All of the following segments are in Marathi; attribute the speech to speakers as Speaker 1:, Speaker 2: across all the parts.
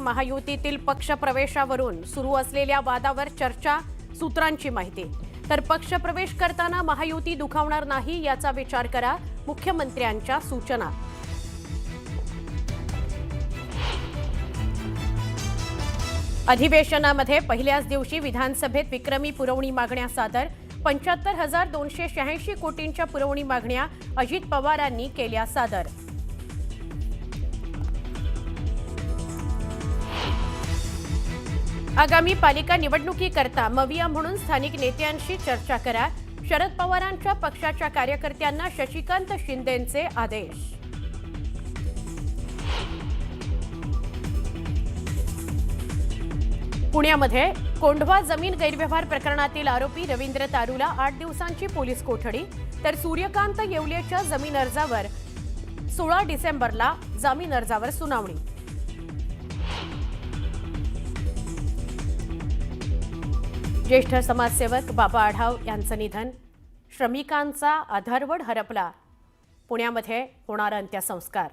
Speaker 1: महायुतीतील पक्षप्रवेशावरून सुरू असलेल्या वादावर चर्चा, सूत्रांची माहिती। तर पक्षप्रवेश करताना महायुती दुखावणार नाही याचा विचार करा, मुख्यमंत्र्यांच्या सूचना। अधिवेशनामध्ये पहिल्याच दिवशी विधानसभेत विक्रमी पुरवणी मागण्या सादर। 75,286 कोटींच्या पुरवणी मागण्या अजित पवारांनी केल्या सादर। आगामी पालिका निवडणुकीकरता मविया म्हणून स्थानिक नेत्यांशी चर्चा करा। शरद पवारांच्या पक्षाच्या कार्यकर्त्यांना शशिकांत शिंदेंचे आदेश। पुण्यामध्ये कोंढवा जमीन गैरव्यवहार प्रकरणातील आरोपी रवींद्र तारूला 8 दिवसांची पोलीस कोठडी। तर सूर्यकांत येवलेच्या जमीन अर्जावर 16 डिसेंबरला जामीन अर्जावर सुनावणी। ज्येष्ठ समाजसेवक बाबा आढाव यांचं निधन। श्रमिकांचा आधारवड हरपला। पुण्यामध्ये होणार अंत्यसंस्कार।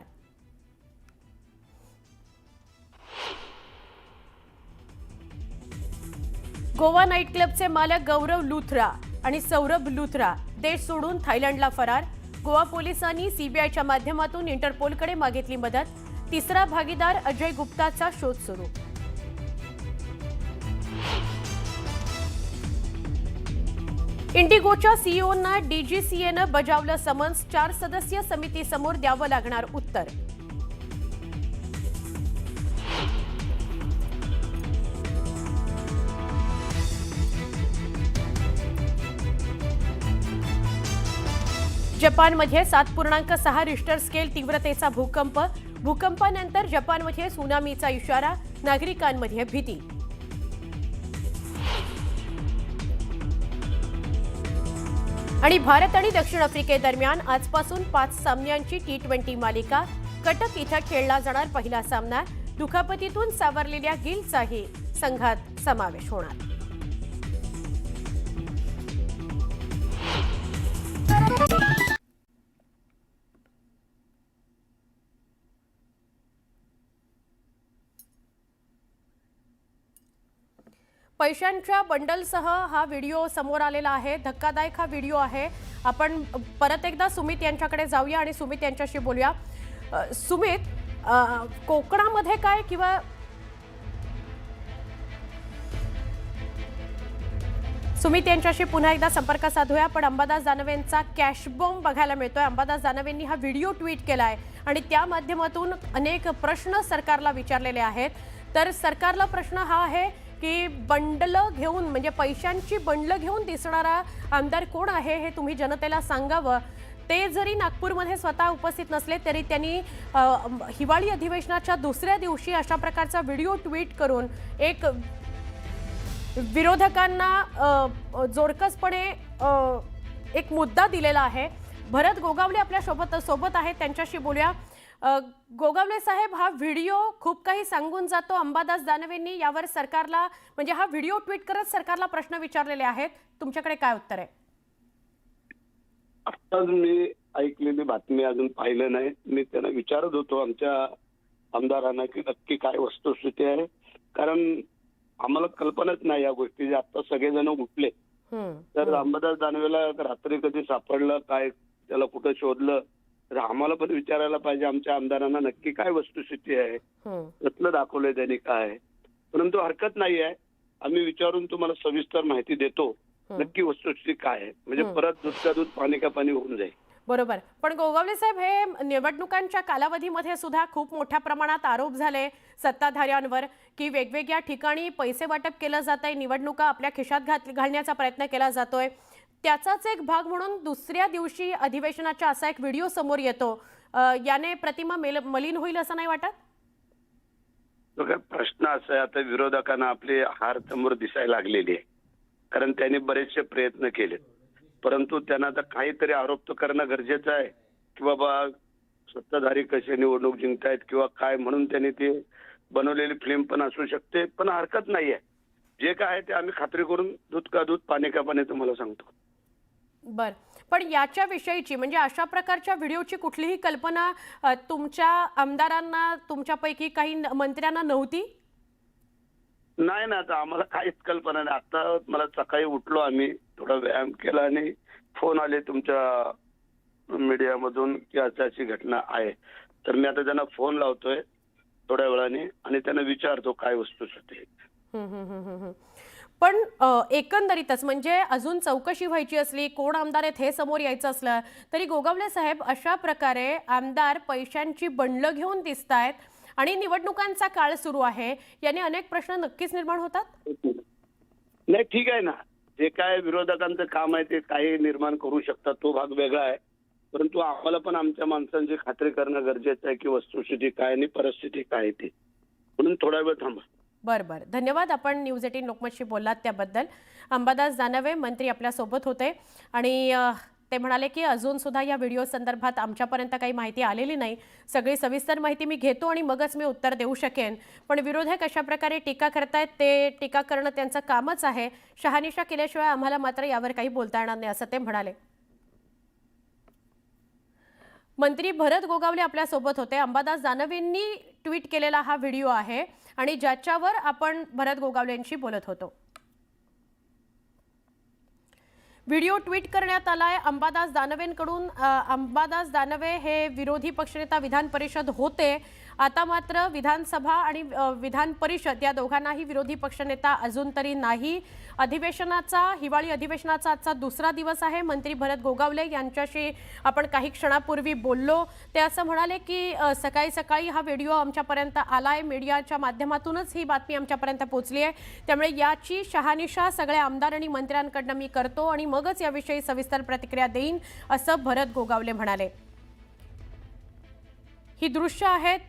Speaker 1: गोवा नाईट क्लबचे मालक गौरव लुथरा आणि सौरभ लुथरा देश सोडून थायलंडला फरार। गोवा पोलिसांनी सीबीआयच्या माध्यमातून इंटरपोलकडे मागितली मदत। तिसरा भागीदार अजय गुप्ताचा शोध सुरू। इंडिगोच्या सीईओंना डीजीसीएनं बजावलं समन्स। 4 सदस्यीय समितीसमोर द्यावं लागणार उत्तर। जपानमध्ये 7.6 रिश्टर स्केल तीव्रतेचा भूकंप। भूकंपानंतर जपानमध्ये सुनामीचा इशारा। नागरिकांमध्ये भीती। आणि भारत आणि दक्षिण आफ्रिकेदरम्यान आजपासून 5 सामन्यांची T20 मालिका। कटक इथं खेळला जाणार पहिला सामना। दुखापतीतून सावरलेल्या गिलचाही संघात समावेश होणार। पैशांच्या बंडलसह हा व्हिडिओ समोर आलेला आहे। धक्कादायक हा व्हिडिओ आहे। आपण परत एकदा सुमित यांच्याकडे जाऊया आणि सुमित यांच्याशी बोलूया। सुमित, कोकणामध्ये काय किंवा सुमित यांच्याशी पुन्हा एकदा संपर्क साधूया। पण अंबादास दानवेंचा कॅश बॉम्ब बघायला मिळतोय। अंबादास दानवेंनी हा व्हिडिओ ट्विट केलाय आणि त्या माध्यमातून अनेक प्रश्न सरकारला विचारलेले आहेत। तर सरकारला प्रश्न हा आहे की बंडल घेऊन म्हणजे पैशांची बंडल घेऊन दिसणारा आमदार कोण आहे हे तुम्ही जनतेला सांगावं। ते जरी नागपूरमध्ये स्वतः उपस्थित नसले तरी त्यांनी हिवाळी अधिवेशनाच्या दुसऱ्या दिवशी अशा प्रकारचा व्हिडिओ ट्विट करून एक विरोधकांना जोरकसपणे एक मुद्दा दिलेला आहे। भरत गोगावले आपल्या सोबत आहेत, त्यांच्याशी बोलूया। गोगावले साहेब, हा व्हिडिओ खूप काही सांगून जातो। अंबादास दानवेंनी यावर सरकारला म्हणजे हा व्हिडिओ ट्विट करत सरकारला प्रश्न विचारलेले आहेत। तुमच्याकडे काय उत्तर आहे?
Speaker 2: आत्ताच मी ऐकलेली बातमी अजून पाहिलं नाही। मी त्यांना विचारत होतो आमच्या आमदारांना की नक्की काय वस्तुस्थिती आहे, कारण आम्हाला कल्पनाच नाही या गोष्टीची। आता सगळेजण उठले तर अंबादास दानवेला रात्री कधी सापडलं, काय त्याला कुठं शोधलं तर आम्हाला पण विचारायला पाहिजे आमच्या आमदारांना नक्की काय वस्तुस्थिती आहे, कसलं दाखवलंय त्यांनी काय। परंतु हरकत नाही आहे, आम्ही विचारून तुम्हाला सविस्तर माहिती देतो नक्की वस्तुस्थिती काय आहे, म्हणजे परत दूध का दूध पाणी का पाणी होऊन जाईल।
Speaker 1: बरोबर, पण गोगावले साहेब, हे निवडणुकांच्या कालावधीमध्ये सुद्धा खूप मोठ्या प्रमाणात आरोप झाले सत्ताधाऱ्यांवर की वेगवेगळ्या ठिकाणी पैसे वाटप केलं जातंय, निवडणुका आपल्या खिशात घालण्याचा प्रयत्न केला जातोय। त्याचाच एक भाग म्हणून दुसऱ्या दिवशी अधिवेशनाचा असा एक व्हिडिओ समोर येतो। याने प्रतिमा मलिन होईल असं नाही वाटत?
Speaker 2: प्रश्न असा आहे, आता विरोधकांना आपली हार समोर दिसायला लागलेली आहे, कारण त्यांनी बरेचसे प्रयत्न केले, परंतु त्यांना आता काहीतरी आरोप तर करणं गरजेचं आहे की बाबा सत्ताधारी कसे निवडणूक जिंकतायत किंवा काय, म्हणून त्यांनी ते बनवलेली फिल्म पण असू शकते। पण हरकत नाहीये, जे काय आहे ते आम्ही खात्री करून दूध का दूध पाणी का पाणी तुम्हाला सांगतो।
Speaker 1: बर, पण याच्या विषयीची म्हणजे अशा प्रकारच्या व्हिडिओची कुठलीही कल्पना तुमच्या आमदारांना, तुमच्यापैकी काही मंत्र्यांना नव्हती?
Speaker 2: नाही ना, आता आम्हाला काहीच कल्पना नाही. आता मला सकाळी उठलो आम्ही, थोडा व्यायाम केला आणि फोन आले तुमच्या मीडियामधून की अशी घटना आहे. तर मी आता त्यांना फोन लावतोय थोड्या वेळाने आणि त्यांना विचारतो काय वस्तुस्थिती आहे.
Speaker 1: हं, हं, हं, हं, हं. पण एकंदरीतच म्हणजे अजून चौकशी व्हायची असली, कोण आमदार आहेत हे समोर यायचं असलं, तरी गोगावले साहेब अशा प्रकारे आमदार पैशांची बंडलं घेऊन दिसतायत आणि निवडणुकांचा काळ सुरू आहे, याने अनेक प्रश्न नक्कीच निर्माण होतात?
Speaker 2: नाही, ठीक आहे ना. जे काय विरोधकांचं काम आहे ते काही निर्माण करू शकतात, तो भाग वेगळा आहे. परंतु आम्हाला पण आमच्या माणसांची खात्री करणं गरजेचं आहे की वस्तुस्थिती काय आणि परिस्थिती काय आहे ती. म्हणून थोडा वेळ थांबा.
Speaker 1: बरं बरं, धन्यवाद. आपण न्यूज 18 लोकमतशी बोललात त्याबद्दल. अंबादास दानवे मंत्री आपल्यासोबत होते आणि ते म्हणाले की अजून सुद्धा या व्हिडिओ संदर्भात आमच्यापर्यंत काही माहिती आलेली नाही. सगळी सविस्तर माहिती मी घेतो आणि मगच मी उत्तर देऊ शकेन. पण विरोधक अशा प्रकारे टीका करतायत, ते टीका करणं त्यांचं कामच आहे. शहानिशा केल्याशिवाय आम्हाला मात्र यावर काही बोलता येणार नाही असं ते म्हणाले. मंत्री भरत गोगावले आपल्या सोबत होते. अंबादास दानवेंनी ट्विट केलेला हा व्हिडिओ आहे आणि ज्याच्यावर आपण भरत गोगावलेंशी बोलत होतो. व्हिडिओ ट्विट करण्यात आलाय अंबादास दानवेंकडून. अंबादास दानवे हे विरोधी पक्षनेता विधान परिषद होते. आता मात्र विधानसभा आणि विधान परिषद या दोघांनाही विरोधी पक्षनेता अजून तरी नाही. हिवाळी अधिवेशनाचा आजचा दुसरा दिवस आहे. मंत्री भरत गोगावले यांच्याशी आपण काही क्षणापूर्वी बोललो. ते असं म्हणाले की सकाळी सकाळी हा व्हिडिओ आमच्यापर्यंत आलाय, मीडियाच्या माध्यमातूनच ही बातमी आमच्यापर्यंत पोहोचली आहे. त्यामुळे याची शहानिशा सगळ्या आमदार आणि मंत्र्यांकडनं मी करतो आणि मगच याविषयी सविस्तर प्रतिक्रिया देईन असं भरत गोगावले म्हणाले. ही दृश्य आहेत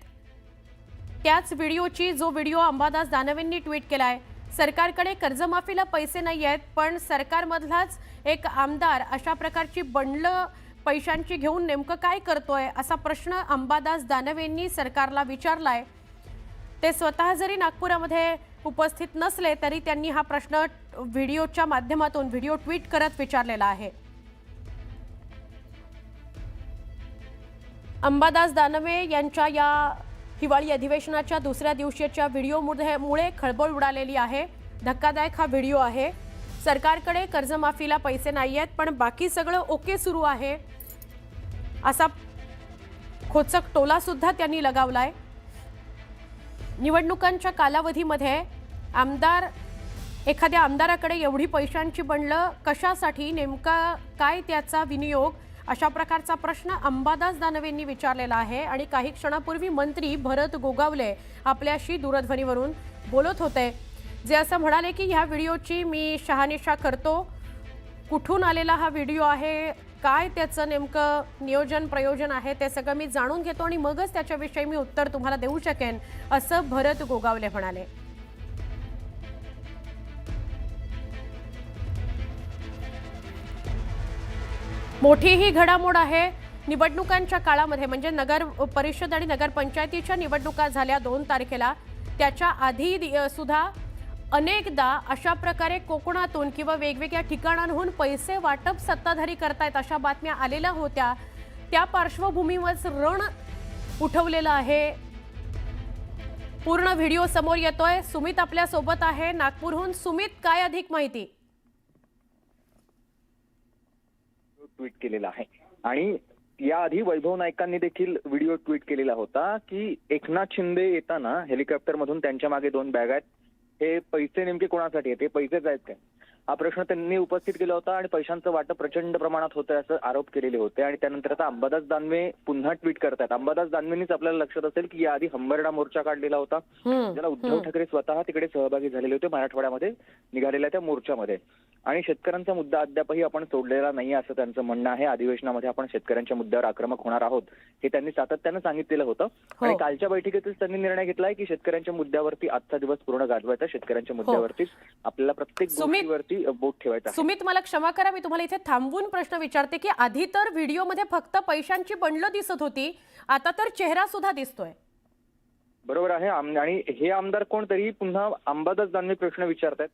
Speaker 1: त्याच व्हिडिओची, जो व्हिडिओ अंबादास दानवेंनी ट्विट केलाय. सरकारकडे कर्जमाफीला पैसे नाही आहेत, पण सरकारमधलाच एक आमदार अशा प्रकारची बंडलं पैशांची घेऊन नेमकं काय करतोय असा प्रश्न अंबादास दानवेंनी सरकारला विचारलाय. ते स्वतः जरी नागपुरामध्ये उपस्थित नसले तरी त्यांनी हा प्रश्न व्हिडिओच्या माध्यमातून व्हिडिओ ट्विट करत विचारलेला आहे. अंबादास दानवे यांच्या या हिवाळी अधिवेशनाच्या दुसऱ्या दिवशीच्या व्हिडिओमुळे खळबळ उडालेली आहे. धक्कादायक हा व्हिडिओ आहे. सरकारकडे कर्जमाफीला पैसे नाही आहेत, पण बाकी सगळं ओके सुरू आहे असा खोचक टोला सुद्धा त्यांनी लगावलाय. निवडणुकांच्या कालावधीमध्ये एखाद्या आमदाराकडे एवढी पैशांची बंडलं कशासाठी, नेमका काय त्याचा विनियोग, अशा प्रकारचा प्रश्न अंबादास दानवेंनी विचारलेला आहे. आणि काही क्षणापूर्वी मंत्री भरत गोगावले आपल्याशी दूरध्वनीवरून बोलत होते, जे असं म्हणाले की ह्या व्हिडिओची मी शहानिशा करतो. कुठून आलेला हा व्हिडिओ आहे, काय त्याचं नेमकं नियोजन प्रयोजन आहे ते सगळं मी जाणून घेतो आणि मगच त्याच्याविषयी मी उत्तर तुम्हाला देऊ शकेन असं भरत गोगावले म्हणाले. मोठी ही घडामोड आहे. निवडणुकांच्या काळामध्ये म्हणजे नगर परिषद आणि नगरपंचायतीच्या निवडणुका झाल्या 2 तारखेला. त्याच्या आधी सुद्धा अनेकदा अशा प्रकारे कोकणातून किंवा वेगवेगळ्या ठिकाणांहून पैसे वाटप सत्ताधारी करतायत अशा बातम्या आलेल्या होत्या. त्या पार्श्वभूमीवर रण उठवलेलं आहे. पूर्ण व्हिडिओ समोर येतोय. सुमित आपल्या सोबत आहे नागपूरहून. सुमित, काय अधिक माहिती?
Speaker 3: ट्विट केलेला आहे आणि याआधी वैभव नाईकांनी देखील व्हिडिओ ट्विट केलेला होता की एकनाथ शिंदे येताना हेलिकॉप्टर मधून त्यांच्या मागे 2 बॅग आहेत, हे पैसे नेमके कोणासाठी आहेत, हे पैसेच आहेत काय, हा प्रश्न त्यांनी उपस्थित केला होता आणि पैशांचं वाटप प्रचंड प्रमाणात होतं असं आरोप केलेले होते. आणि त्यानंतर आता अंबादास दानवे पुन्हा ट्विट करतात. अंबादास दानवेंनीच आपल्याला लक्षात असेल की याआधी हंबरडा मोर्चा काढलेला होता, ज्याला उद्धव ठाकरे स्वतः तिकडे सहभागी झालेले होते मराठवाड्यामध्ये निघालेल्या त्या मोर्चामध्ये. आणि शेतकऱ्यांचा मुद्दा अद्यापही आपण सोडलेला नाही असं त्यांचं म्हणणं आहे. अधिवेशनामध्ये आपण शेतकऱ्यांच्या मुद्द्यावर आक्रमक होणार आहोत हे त्यांनी सातत्यानं सांगितलेलं होतं. आणि कालच्या बैठकीतच त्यांनी निर्णय घेतलाय की शेतकऱ्यांच्या मुद्द्यावरती आजचा दिवस पूर्ण गाजवायचा, शेतकऱ्यांच्या मुद्द्यावरतीच आपल्याला प्रत्येक गोष्टीवरती बोट ठेवायचा.
Speaker 1: सुमित, मला क्षमा करा, मी तुम्हाला इथे थांबवून प्रश्न विचारते की आधी तर व्हिडिओमध्ये फक्त पैशांची बंडलं दिसत होती, आता तर चेहरा सुद्धा दिसतोय.
Speaker 3: बरोबर आहे. आणि हे आमदार कोण, तरी पुन्हा अंबादास दानवे प्रश्न विचारतायत